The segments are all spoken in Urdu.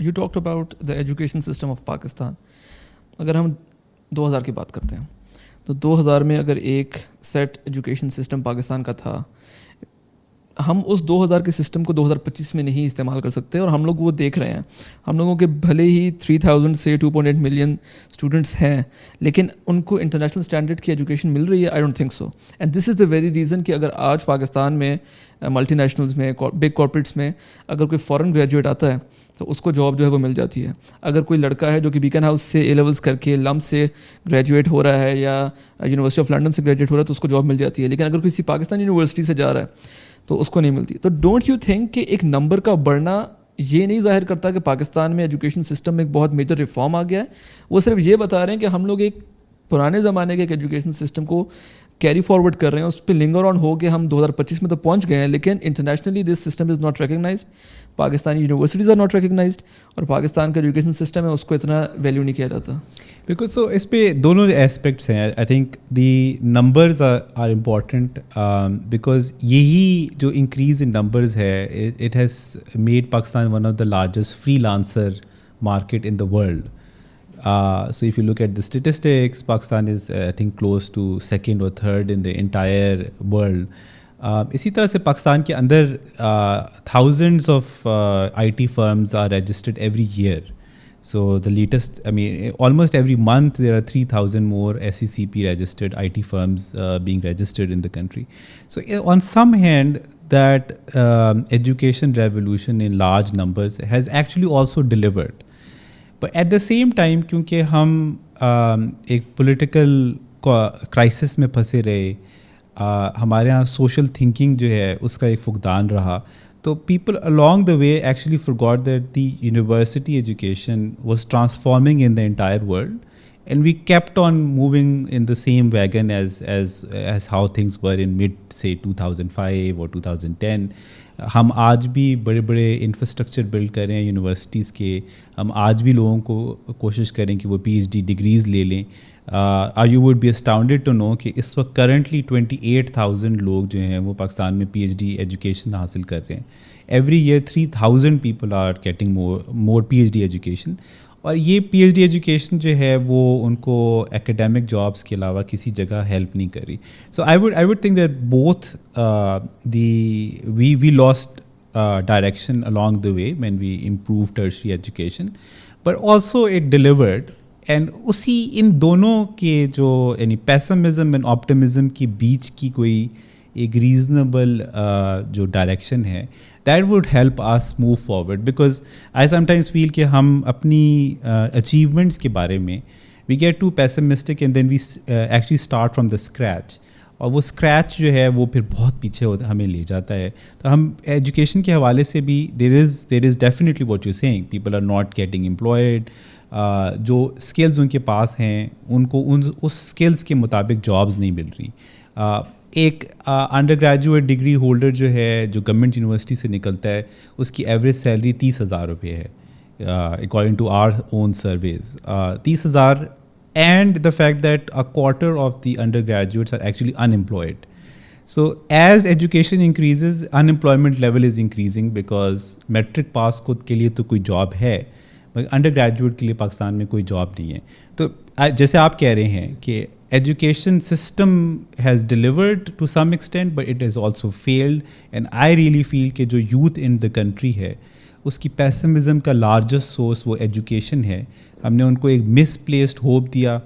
You talked about the education system of Pakistan. اگر ہم 2000 کی بات کرتے ہیں تو 2000 میں اگر ایک سیٹ ایجوکیشن سسٹم پاکستان کا تھا, ہم اس 2000 کے سسٹم کو 2025 میں نہیں استعمال کر سکتے, اور ہم لوگ وہ دیکھ رہے ہیں. ہم لوگوں کے بھلے ہی 3000 سے 2.8 ملین اسٹوڈنٹس ہیں, لیکن ان کو انٹرنیشنل اسٹینڈرڈ کی ایجوکیشن مل رہی ہے؟ I don't think so. And this is the very reason کہ اگر آج پاکستان میں ملٹی نیشنلز میں, بگ کارپوریٹس میں اگر کوئی فورن گریجویٹ آتا ہے تو اس کو جاب جو ہے وہ مل جاتی ہے. اگر کوئی لڑکا ہے جو کہ بیکن ہاؤس سے اے لیولس کر کے لمپ سے گریجویٹ ہو رہا ہے یا یونیورسٹی آف لنڈن سے گریجویٹ ہو رہا ہے تو اس کو جاب مل جاتی ہے. لیکن اگر کسی پاکستان یونیورسٹی سے جا رہا ہے تو اس کو نہیں ملتی. تو ڈونٹ یو تھنک کہ ایک نمبر کا بڑھنا یہ نہیں ظاہر کرتا کہ پاکستان میں ایجوکیشن سسٹم میں ایک بہت میجر ریفارم آ گیا ہے؟ وہ صرف یہ بتا رہے ہیں کہ ہم لوگ ایک پرانے زمانے کے ایک ایجوکیشن سسٹم کو کیری فارورڈ کر رہے ہیں, اس پہ لنگر آن ہو کے ہم 2025 میں تو پہنچ گئے ہیں, لیکن internationally this system is not recognised. Pakistani universities are not recognised, اور پاکستان کا ایجوکیشن سسٹم ہے اس کو اتنا ویلیو نہیں کیا جاتا. بالکل. سو اس پہ دونوں اسپیکٹس ہیں. I think the numbers are important because یہی جو انکریز ان نمبرز ہے it has made Pakistan one of the largest freelancer market in the world. So if you look at the statistics, Pakistan is I think close to second or third in the entire world. اسی طرح سے پاکستان کے اندر thousands of IT firms are registered every year. So the latest, I mean, almost every month there are 3,000 more SECP registered IT firms being registered in the country. So on some hand, that education revolution in large numbers has actually also delivered. But at the same time, کیونکہ ہم ایک پولیٹیکل کرائسس میں پھنسے رہے, ہمارے یہاں سوشل تھنکنگ جو ہے اس کا ایک فقدان رہا, تو people along the way actually forgot that the university education was transforming in the entire world, and we kept on moving in the same wagon as how things were in mid say 2005 or 2010. ہم آج بھی بڑے بڑے انفراسٹرکچر بلڈ کر رہے ہیں یونیورسٹیز کے. ہم آج بھی لوگوں کو کوشش کریں کہ وہ PhD ڈگریز لے لیں. You would be astounded to know کہ اس وقت کرنٹلی 28,000 لوگ جو ہیں وہ پاکستان میں PhD ایجوکیشن حاصل کر رہے ہیں. Every year 3,000 people are getting more PhD education. اور یہ PhD ایجوکیشن جو ہے وہ ان کو ایکیڈیمک جابس کے علاوہ کسی جگہ ہیلپ نہیں کری. So I would think that both we lost direction along the way when we improved tertiary education, but also it delivered. And اسی ان دونوں کے جو یعنی پیسمزم اینڈ آپٹمزم کے بیچ کی کوئی ایک ریزنیبل جو ڈائریکشن ہے, that would help us move forward. Because I sometimes feel کہ ہم اپنی اچیومنٹس کے بارے میں we get to pessimistic and then we actually start from the scratch, اور وہ اسکریچ جو ہے وہ پھر بہت پیچھے ہمیں لے جاتا ہے. تو ہم ایجوکیشن کے حوالے سے بھی there is definitely what you seeing, people are not getting employed. جو اسکلز ان کے پاس ہیں ان کو اس اسکلز کے مطابق جابز نہیں مل رہی. ایک انڈر گریجویٹ ڈگری ہولڈر جو ہے جو گورنمنٹ یونیورسٹی سے نکلتا ہے اس کی ایوریج سیلری 30,000 روپے ہے according to our own surveys. 30,000 and the fact that a quarter of the undergraduates are actually unemployed. So as education increases, unemployment level is increasing because metric pass کے لیے تو کوئی جاب ہے, انڈر گریجویٹ کے لیے پاکستان میں کوئی جاب نہیں ہے. تو جیسے آپ کہہ رہے ہیں کہ education system has delivered to some extent but it has also failed, and I really feel کہ جو یوتھ ان دا کنٹری ہے اس کی پیسمزم کا لارجسٹ سورس وہ ایجوکیشن ہے. ہم نے ان کو ایک مس پلیسڈ ہوپ دیا,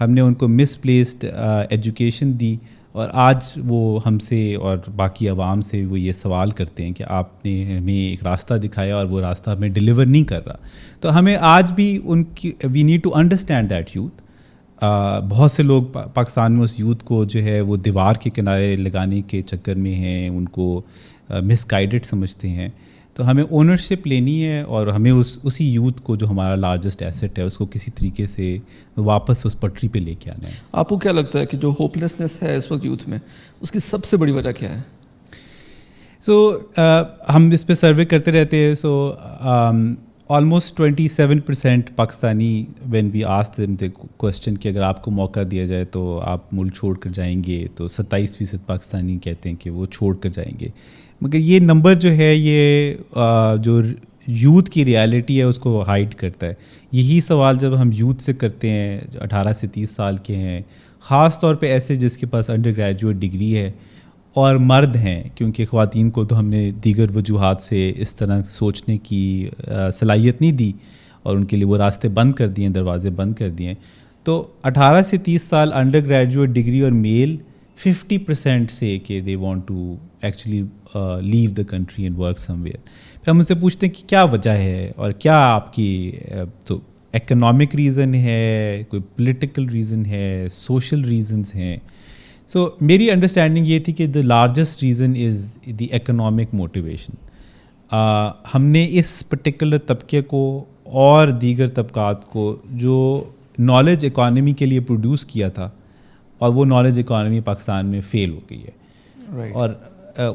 ہم نے ان کو مس پلیسڈ ایجوکیشن دی, اور آج وہ ہم سے اور باقی عوام سے وہ یہ سوال کرتے ہیں کہ آپ نے ہمیں ایک راستہ دکھایا اور وہ راستہ ہمیں ڈیلیور نہیں کر رہا. تو ہمیں آج بھی ان کی we need to understand that youth. بہت سے لوگ پاکستان میں اس یوتھ کو جو ہے وہ دیوار کے کنارے لگانے کے چکر میں ہیں, ان کو مس گائیڈڈ سمجھتے ہیں. تو ہمیں اونرشپ لینی ہے اور ہمیں اسی یوتھ کو جو ہمارا لارجسٹ ایسٹ ہے اس کو کسی طریقے سے واپس اس پٹری پہ لے کے آنا ہے. آپ کو کیا لگتا ہے کہ جو ہوپلیسنس ہے اس وقت یوتھ میں اس کی سب سے بڑی وجہ کیا ہے؟ سو ہم اس پہ سروے کرتے رہتے ہیں. So almost 27% Pakistani when we ask them the question کہ اگر آپ کو موقع دیا جائے تو آپ ملک چھوڑ کر جائیں گے, تو 27% پاکستانی کہتے ہیں کہ وہ چھوڑ کر جائیں گے. مگر یہ نمبر جو ہے یہ جو یوتھ کی ریالٹی ہے اس کو ہائڈ کرتا ہے. یہی سوال جب ہم یوتھ سے کرتے ہیں جو 18 سے 30 سال کے ہیں, خاص طور پہ ایسے جس کے پاس انڈر گریجویٹ ڈگری ہے اور مرد ہیں, کیونکہ خواتین کو تو ہم نے دیگر وجوہات سے اس طرح سوچنے کی صلاحیت نہیں دی اور ان کے لیے وہ راستے بند کر دیے ہیں, دروازے بند کر دیے ہیں. تو 18 سے 30 سال انڈر گریجویٹ ڈگری اور میل 50% سے کہ they want to actually leave the country and work somewhere. پھر ہم ان سے پوچھتے ہیں کہ کیا وجہ ہے اور کیا آپ کی تو اکنامک ریزن ہے, کوئی پولیٹیکل ریزن ہے, سوشل ریزنز ہیں. سو میری انڈرسٹینڈنگ یہ تھی کہ the largest reason is the economic motivation. ہم نے اس پرٹیکولر طبقے کو اور دیگر طبقات کو جو نالج اکانومی کے لیے پروڈیوس کیا تھا, اور وہ نالج اکانومی پاکستان میں فیل ہو گئی ہے, اور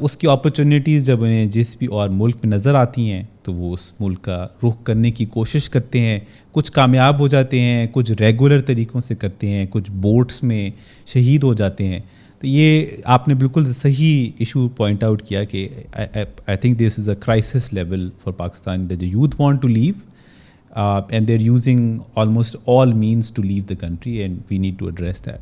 اس کی اپرچونیٹیز جب انہیں جس بھی اور ملک میں نظر آتی ہیں تو وہ اس ملک کا رخ کرنے کی کوشش کرتے ہیں. کچھ کامیاب ہو جاتے ہیں, کچھ ریگولر طریقوں سے کرتے ہیں, کچھ بوٹس میں شہید ہو جاتے ہیں. تو یہ آپ نے بالکل صحیح ایشو پوائنٹ آؤٹ کیا کہ I think this is a crisis level for Pakistan that the youth want to leave and they are using almost all means to leave the country and we need to address that.